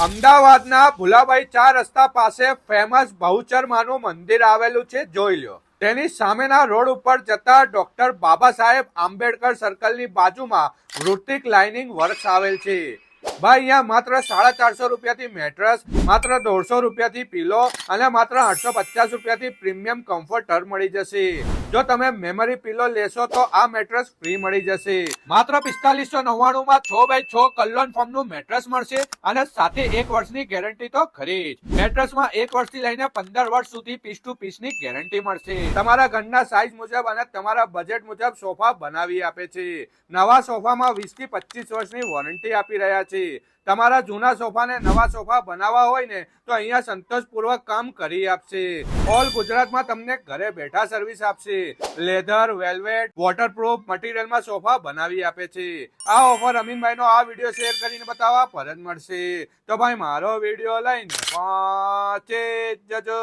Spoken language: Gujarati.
અમદાવાદના ભુલાભાઈ 4 રસ્તા પાસે ફેમસ બહુચરમાનું મંદિર આવેલું છે, જોઈ લો. તેની સામેના રોડ ઉપર જતા ડોક્ટર બાબા સાહેબ આંબેડકર સર્કલની બાજુમાં ઋતિક લાઇનિંગ વર્ક્સ આવેલ છે. ભાઈ, અહીંયા માત્ર 450 રૂપિયાથી મેટ્રસ, માત્ર 150 રૂપિયાથી પીલો અને માત્ર 850 રૂપિયાથી પ્રીમિયમ કમ્ફર્ટર મળી જશે. જો તમે મેમરી પીલો લેશો તો આ મેટ્રસ ફ્રી મળી જશે. માત્ર 4599 માં 6x6 કલોન ફોર્મનું મેટ્રસ મળશે અને સાથે 1 વર્ષની ગેરંટી તો ખરી જ. મેટ્રસમાં 1 વર્ષથી લઈને 15 વર્ષ સુધી પીસ ટુ પીસની ગેરંટી મળશે. તમારા ઘરના સાઈઝ મુજબ અને તમારા બજેટ મુજબ સોફા બનાવી આપે છે. નવા સોફામાં 20 થી 25 વર્ષની વોરંટી આપી રહ્યા છે. તમારા જૂના સોફાને નવા સોફા બનાવવા હોય ને તો અહીંયા સંતોષપૂર્વક કામ કરી આપશે. ઓલ ગુજરાતમાં તમને ઘરે બેઠા સર્વિસ આપશે. લેધર, વેલ્વેટ, વોટરપ્રૂફ મટીરિયલમાં સોફા બનાવી આપે છે. આ ઓફર અમીનભાઈનો આ વિડીયો શેર કરીને બતાવવા પર જ મળશે. તો ભાઈ, મારો વિડીયો લઈને પહોંચે જજો.